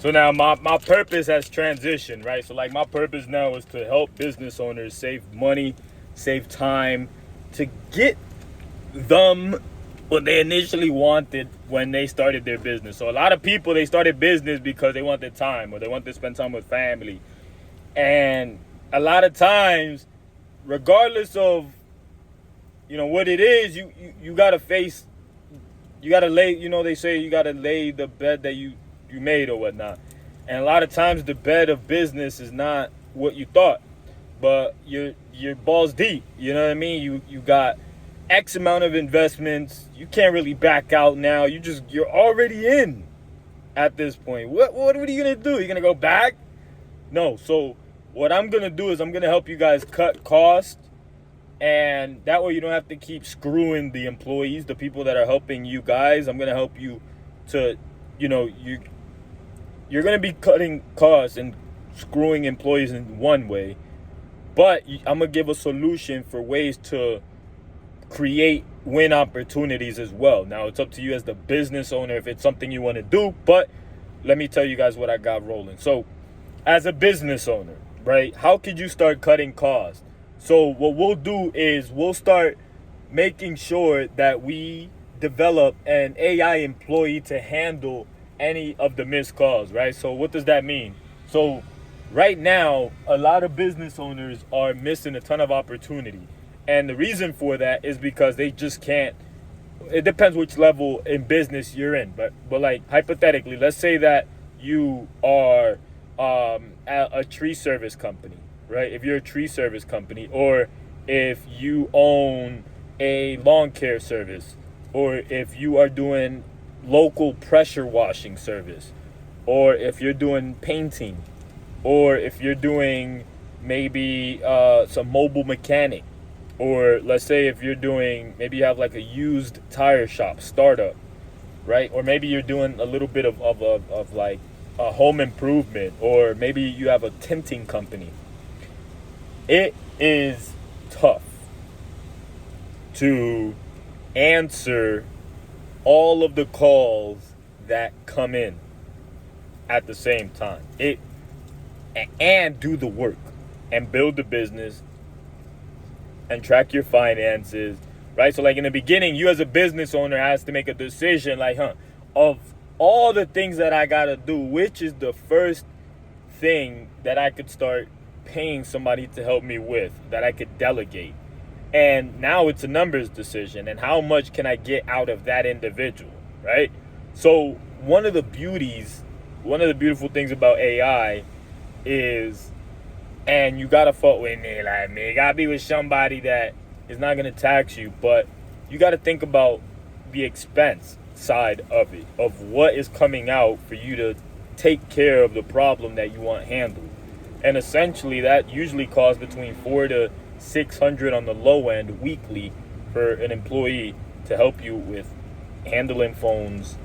So now my purpose has transitioned, right? So like my purpose now is to help business owners save money, save time, to get them what they initially wanted when they started their business. So a lot of people, they started business because they wanted time or they wanted to spend time with family. And a lot of times, regardless of what it is, you gotta face, you gotta lay, they say you gotta lay the bed that you made or whatnot. And a lot of times the bed of business is not what you thought, but you're balls deep. You know what I mean? You got X amount of investments. You can't really back out now. You're already in at this point. What are you gonna do? You're gonna go back? No. So what I'm gonna do is I'm gonna help you guys cut costs, and that way you don't have to keep screwing the employees, the people that are helping you guys. I'm gonna help you to, you're gonna be cutting costs and screwing employees in one way, but I'm gonna give a solution for ways to create win opportunities as well. Now it's up to you as the business owner if it's something you want to do, but let me tell you guys what I got rolling. So as a business owner, right, how could you start cutting costs? So what we'll do is we'll start making sure that we develop an AI employee to handle any of the missed calls, right? So what does that mean? So right now, a lot of business owners are missing a ton of opportunity. And the reason for that is because they just can't. It depends which level in business you're in. But like hypothetically, let's say that you are a tree service company, right? If you're a tree service company, or if you own a lawn care service, or if you are doing local pressure washing service, or if you're doing painting, or if you're doing maybe some mobile mechanic, or let's say if you're doing, maybe you have like a used tire shop startup, right? Or maybe you're doing a little bit of like a home improvement, or maybe you have a tinting company. It is tough to answer all of the calls that come in at the same time. And do the work and build the business and track your finances, right? So like in the beginning, you as a business owner has to make a decision like, of all the things that I gotta do, which is the first thing that I could start paying somebody to help me with, that I could delegate. And now it's a numbers decision, and how much can I get out of that individual, right? So one of the beautiful things about AI is, and you gotta fuck with me, like me, you gotta be with somebody that is not gonna tax you, but you gotta think about the expense side of it, of what is coming out for you to take care of the problem that you want handled. And essentially that usually costs between $400 to $600 on the low end weekly for an employee to help you with handling phones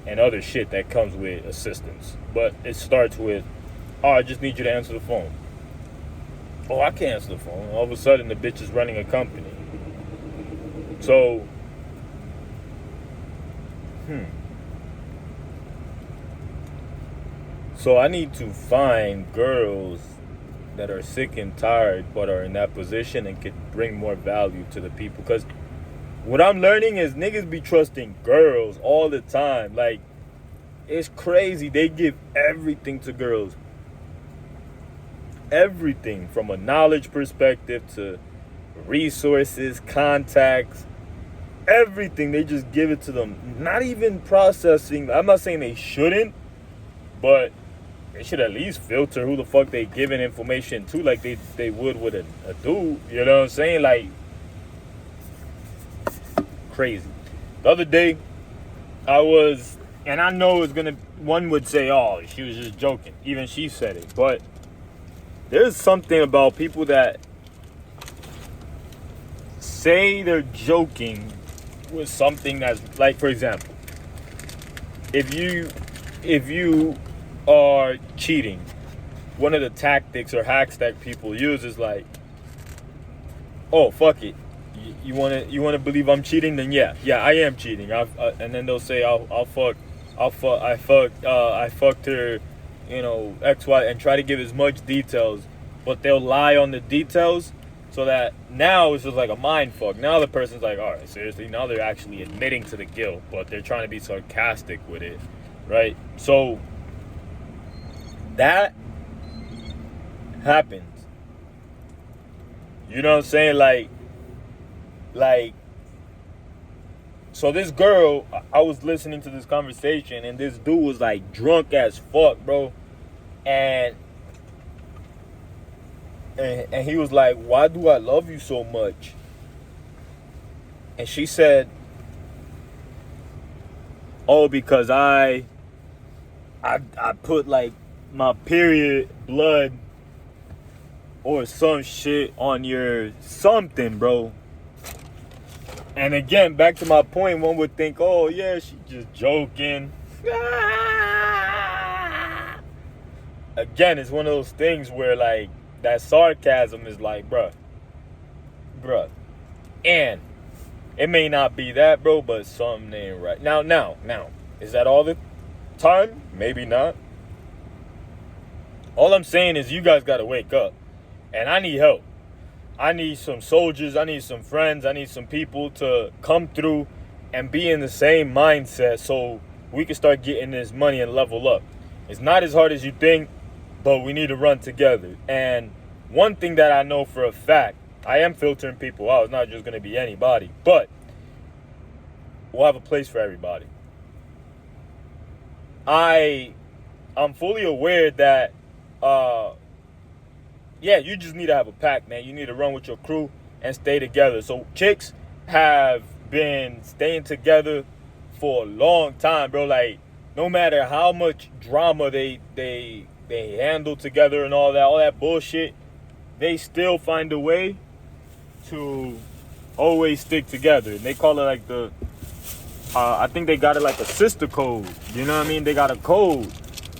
and other shit that comes with assistance. But it starts with, oh, I just need you to answer the phone. Oh, I can't answer the phone. All of a sudden, the bitch is running a company. So, So I need to find girls that are sick and tired but are in that position and could bring more value to the people. Because what I'm learning is niggas be trusting girls all the time. Like, it's crazy. They give everything to girls. Everything from a knowledge perspective to resources, contacts, everything. They just give it to them. Not even processing. I'm not saying they shouldn't, but they should at least filter who the fuck they giving information to, like they would with a dude. You know what I'm saying? Like, crazy. The other day, and I know one would say, oh, she was just joking. Even she said it. But there's something about people that say they're joking with something that's, like, for example, if you are cheating, one of the tactics or hacks that people use is like, oh, fuck it, you want to believe I'm cheating? Then yeah, I am cheating. And then they'll say I'll fuck I fucked her, you know, X, Y, and try to give as much details, but they'll lie on the details, so that now it's just like a mind fuck. Now the person's like, all right, seriously, now they're actually admitting to the guilt, but they're trying to be sarcastic with it, right? So that happens. You know what I'm saying? Like, so this girl, I was listening to this conversation, and this dude was like drunk as fuck, bro. And and he was like, "Why do I love you so much?" And she said, "Oh, because I put like my period blood or some shit on your something, bro." And again, back to my point, one would think, oh yeah, she just joking. Again, it's one of those things where like that sarcasm is like, bruh. And it may not be that, bro, but something ain't right. Now, is that all the time? Maybe not. All I'm saying is you guys gotta wake up. And I need help. I need some soldiers, I need some friends, I need some people to come through and be in the same mindset so we can start getting this money and level up. It's not as hard as you think, but we need to run together. And one thing that I know for a fact, I am filtering people out. It's not just going to be anybody, but we'll have a place for everybody. I'm fully aware that yeah, you just need to have a pack, man. You need to run with your crew and stay together. So chicks have been staying together for a long time, bro. Like, no matter how much drama they handle together and all that bullshit, they still find a way to always stick together. And they call it like the I think they got it like a sister code. You know what I mean? They got a code,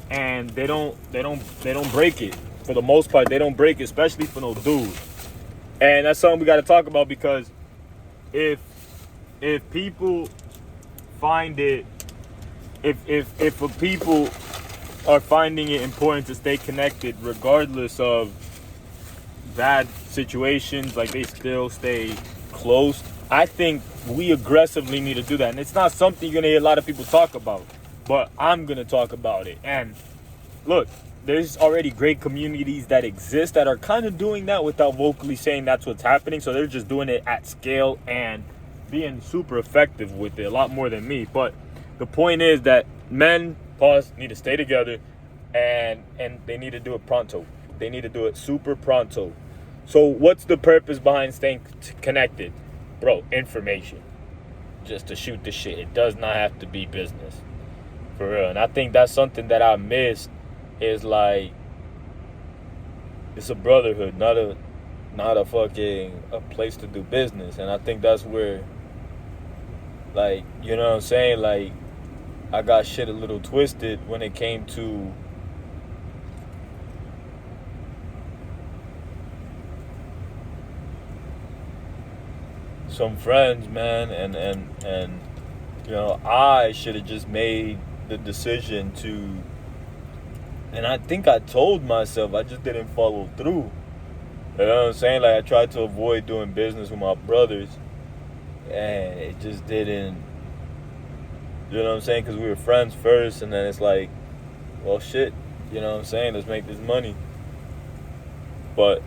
and they don't break it. For the most part, they don't break it, especially for no dudes. And that's something we got to talk about, because if people find it, if people are finding it important to stay connected regardless of bad situations, like they still stay close, I think we aggressively need to do that. And it's not something you're gonna hear a lot of people talk about, but I'm gonna talk about it. And look, there's already great communities that exist that are kind of doing that without vocally saying that's what's happening. So they're just doing it at scale and being super effective with it, a lot more than me. But the point is that men, need to stay together, and they need to do it pronto. They need to do it super pronto. So what's the purpose behind staying connected? Bro, information. Just to shoot the shit. It does not have to be business. For real. And I think that's something that I missed, is like, it's a brotherhood, not a fucking a place to do business. And I think that's where, like, you know what I'm saying, like, I got shit a little twisted when it came to some friends, man, and you know, I should have just made the decision to. And I think I told myself, I just didn't follow through. You know what I'm saying? Like, I tried to avoid doing business with my brothers, and it just didn't. You know what I'm saying? Because we were friends first, and then it's like, well, shit. You know what I'm saying? Let's make this money. But,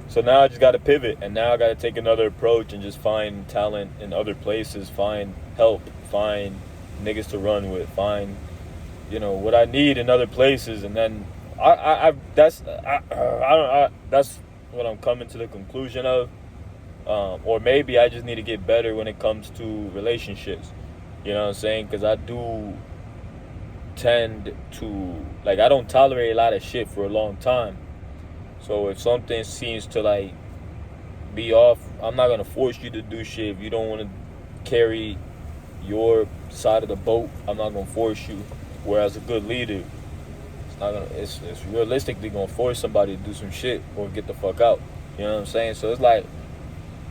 so now I just got to pivot, and now I got to take another approach and just find talent in other places, find help, find niggas to run with, find, you know, what I need in other places. And then that's what I'm coming to the conclusion of. Or maybe I just need to get better when it comes to relationships. You know what I'm saying? Because I do tend to, like, I don't tolerate a lot of shit for a long time. So if something seems to, like, be off, I'm not going to force you to do shit. If you don't want to carry your side of the boat, I'm not going to force you. Whereas a good leader, it's realistically going to force somebody to do some shit or get the fuck out. You know what I'm saying? So it's like,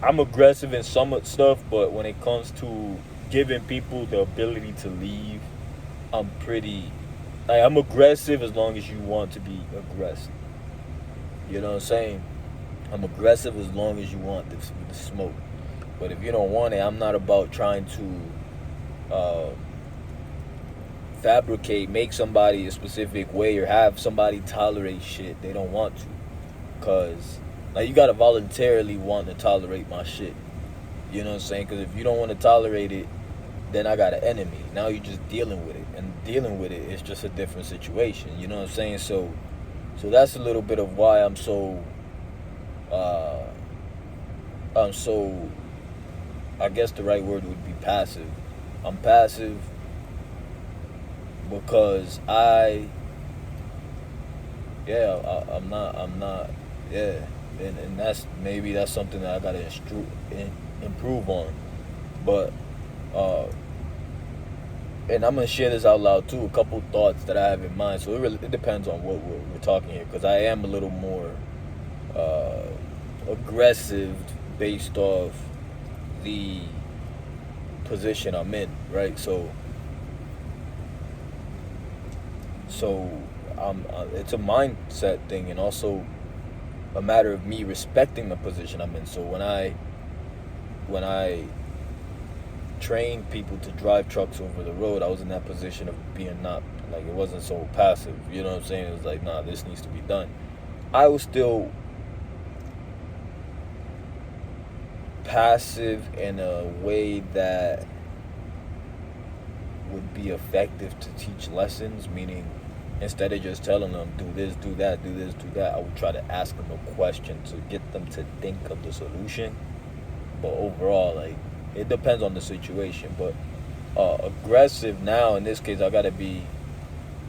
I'm aggressive in some stuff, but when it comes to giving people the ability to leave I'm pretty, like, I'm aggressive as long as you want to be aggressive. You know what I'm saying? I'm aggressive as long as you want the smoke. But if you don't want it, I'm not about trying to fabricate, make somebody a specific way, or have somebody tolerate shit they don't want to. Cause like, you gotta voluntarily want to tolerate my shit. You know what I'm saying? Cause if you don't want to tolerate it, then I got an enemy. Now you're just dealing with it, and dealing with it is just a different situation. You know what I'm saying? So that's a little bit of why uh, I'm so. I guess the right word would be passive. I'm passive because I'm not, yeah, and that's something that I gotta improve on. But uh, and I'm gonna share this out loud too. A couple thoughts that I have in mind. So it depends on what we're talking here, because I am a little more uh, aggressive based off the position I'm in, right? So it's a mindset thing, and also a matter of me respecting the position I'm in. So when I trained people to drive trucks over the road, I was in that position of being not, like, it wasn't so passive. You know what I'm saying? It was like, nah, this needs to be done. I was still passive in a way that would be effective to teach lessons, meaning instead of just telling them do this, do that, do this, do that, I would try to ask them a question to get them to think of the solution. But overall, like, it depends on the situation. But aggressive now, in this case, I gotta be.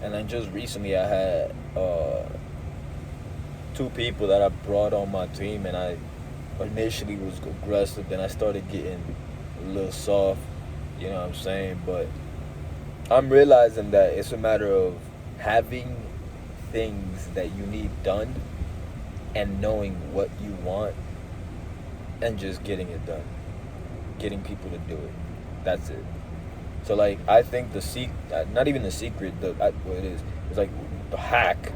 And then just recently, I had two people that I brought on my team, and I initially was aggressive, then I started getting a little soft. You know what I'm saying? But I'm realizing that it's a matter of having things that you need done and knowing what you want and just getting it done, getting people to do it. That's it. So, like, I think not even the secret, what it is, it's like the hack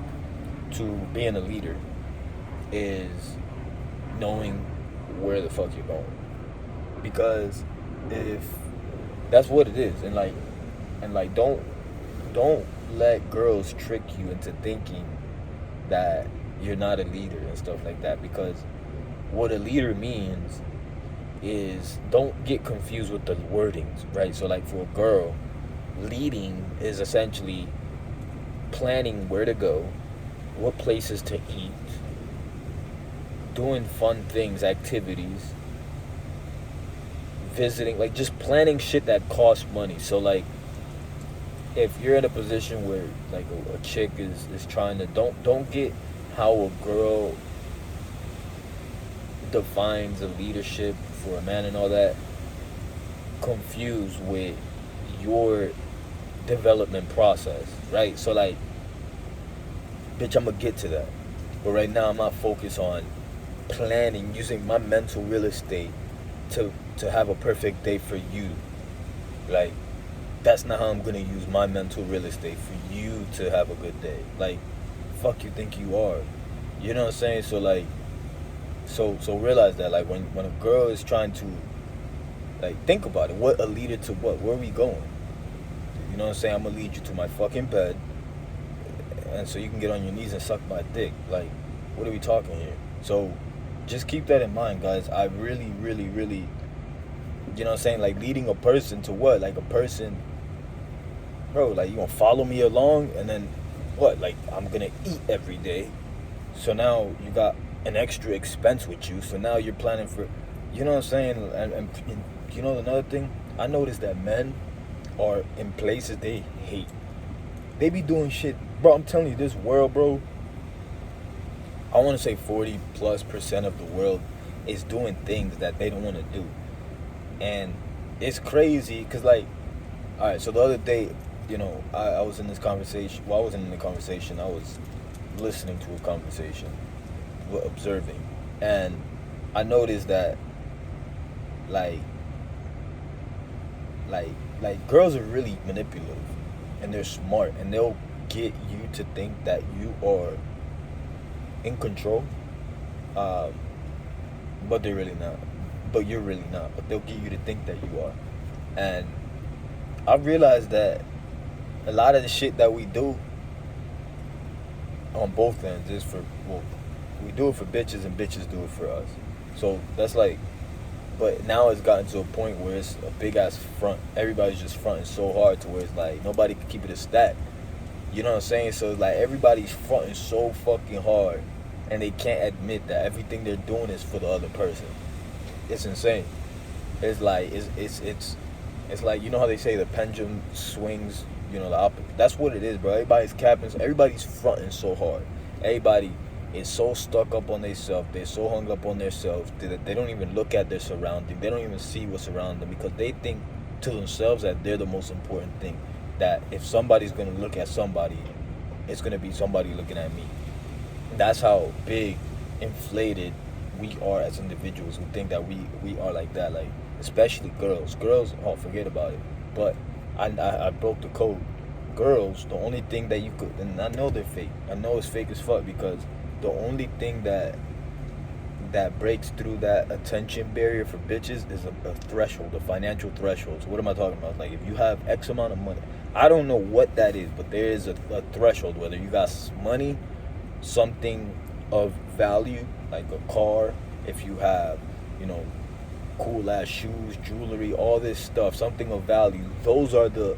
to being a leader is knowing where the fuck you're going. Because if that's what it is, and like don't let girls trick you into thinking that you're not a leader and stuff like that. Because what a leader means is, don't get confused with the wordings, right? So, like, for a girl, leading is essentially planning where to go, what places to eat, doing fun things, activities, visiting, like, just planning shit that costs money. So, like, if you're in a position where, like, a chick is trying to, don't get how a girl defines a leadership for a man and all that confused with your development process, right? So, like, bitch, I'm gonna get to that, but right now I'm not focused on planning, using my mental real estate to have a perfect day for you. Like, that's not how I'm gonna use my mental real estate for you to have a good day. Like, fuck you think you are. You know what I'm saying? So, like, so realize that, like, when a girl is trying to, like, think about it, what a leader to what? Where are we going? You know what I'm saying? I'm gonna lead you to my fucking bed, and so you can get on your knees and suck my dick. Like, what are we talking here? So just keep that in mind, guys. I really, really, really, you know what I'm saying? Like, leading a person to what? Like, a person, bro, like, you gonna follow me along, and then what? Like, I'm gonna eat every day. So now you got an extra expense with you. So now you're planning for, you know what I'm saying? And you know, another thing, I noticed that men are in places they hate. They be doing shit, bro. I'm telling you, this world, bro, I want to say 40+% of the world is doing things that they don't want to do. And it's crazy because, like, all right, so the other day, you know, I was in this conversation. Well, I wasn't in the conversation. I was listening to a conversation, observing. And I noticed that, like girls are really manipulative. and they're smart, and they'll get you to think that you are in control, um, but they're really not. But you're really not. But they'll get you to think that you are. And I realized that a lot of the shit that we do on both ends is for, well, we do it for bitches and bitches do it for us. So that's like, but now it's gotten to a point where it's a big ass front. Everybody's just fronting so hard to where it's like nobody can keep it a stack. You know what I'm saying? So it's like everybody's fronting so fucking hard, and they can't admit that everything they're doing is for the other person. It's insane. It's like it's like, you know how they say the pendulum swings, you know, the opposite. That's what it is, bro. Everybody's capping. Everybody's fronting so hard. Everybody is so stuck up on themselves. They're so hung up on themselves that they don't even look at their surrounding. They don't even see what's around them because they think to themselves that they're the most important thing. That if somebody's gonna look at somebody, it's gonna be somebody looking at me. That's how big, inflated we are as individuals who think that we are like that. Like, especially girls. Girls, oh, forget about it. But I broke the code. Girls, the only thing that you could, and I know they're fake. I know it's fake as fuck because the only thing that breaks through that attention barrier for bitches is a threshold, a financial threshold. So what am I talking about? Like, if you have X amount of money, I don't know what that is, but there is a threshold. Whether you got money, something of value like a car, if you have, you know, cool ass shoes, jewelry, all this stuff, something of value. Those are the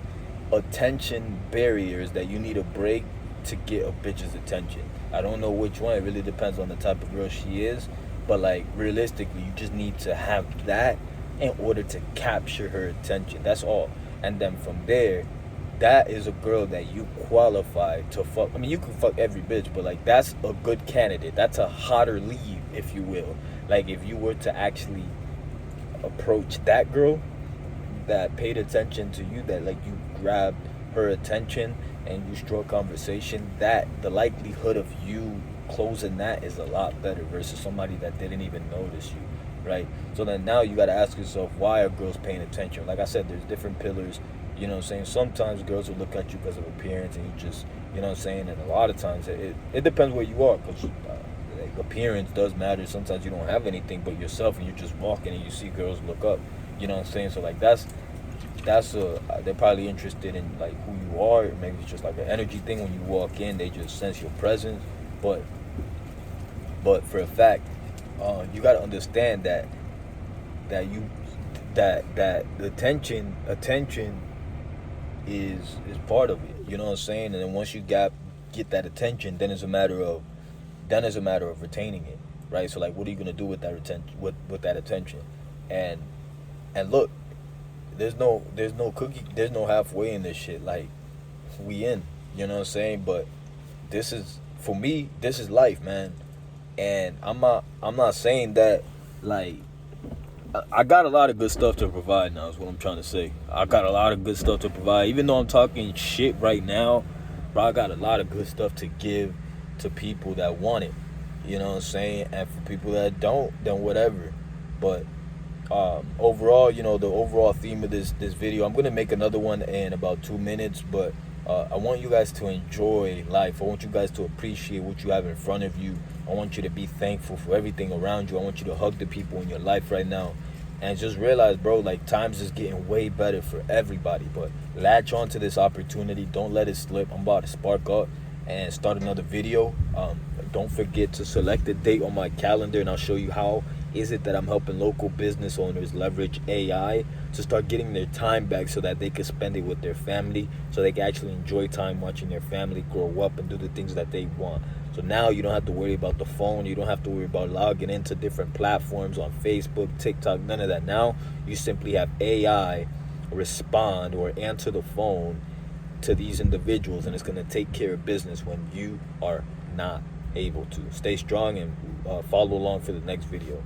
attention barriers that you need to break to get a bitch's attention. I don't know which one. It really depends on the type of girl she is. But like, realistically, you just need to have that in order to capture her attention. That's all. And then from there, that is a girl that you qualify to fuck. I mean, you can fuck every bitch, but like, that's a good candidate. That's a hotter lead, if you will. Like, if you were to actually approach that girl that paid attention to you, that like you grabbed her attention and you struck conversation, that the likelihood of you closing that is a lot better versus somebody that didn't even notice you, right? So then now you got to ask yourself, why are girls paying attention? Like I said, there's different pillars. You know what I'm saying? Sometimes girls will look at you because of appearance, and you just, you know what I'm saying? And a lot of times it depends where you are, because like, appearance does matter. Sometimes you don't have anything but yourself, and you're just walking and you see girls look up. You know what I'm saying? So like, that's they're probably interested in like who you are. Maybe it's just like an energy thing. When you walk in, they just sense your presence. But for a fact, you got to understand that you that the attention is part of it. You know what I'm saying? And then once you get that attention, then it's a matter of retaining it, right? So like, what are you gonna do with that with that attention? And look, there's no cookie, there's no halfway in this shit. Like, we in, you know what I'm saying? But this is, for me, this is life, man. And I'm not saying that, like, I got a lot of good stuff to provide now, is what I'm trying to say. I got a lot of good stuff to provide. Even though I'm talking shit right now, but I got a lot of good stuff to give to people that want it. You know what I'm saying? And for people that don't, then whatever. But overall, you know, the overall theme of this video, I'm going to make another one in about 2 minutes, but I want you guys to enjoy life. I want you guys to appreciate what you have in front of you. I want you to be thankful for everything around you. I want you to hug the people in your life right now. And just realize, bro, like, times is getting way better for everybody. But latch on to this opportunity. Don't let it slip. I'm about to spark up and start another video. Don't forget to select a date on my calendar, and I'll show you how is it that I'm helping local business owners leverage AI to start getting their time back so that they can spend it with their family, so they can actually enjoy time watching their family grow up and do the things that they want. So now you don't have to worry about the phone. You don't have to worry about logging into different platforms on Facebook, TikTok, none of that. Now you simply have AI respond or answer the phone to these individuals, and it's going to take care of business when you are not able to. Stay strong and follow along for the next video.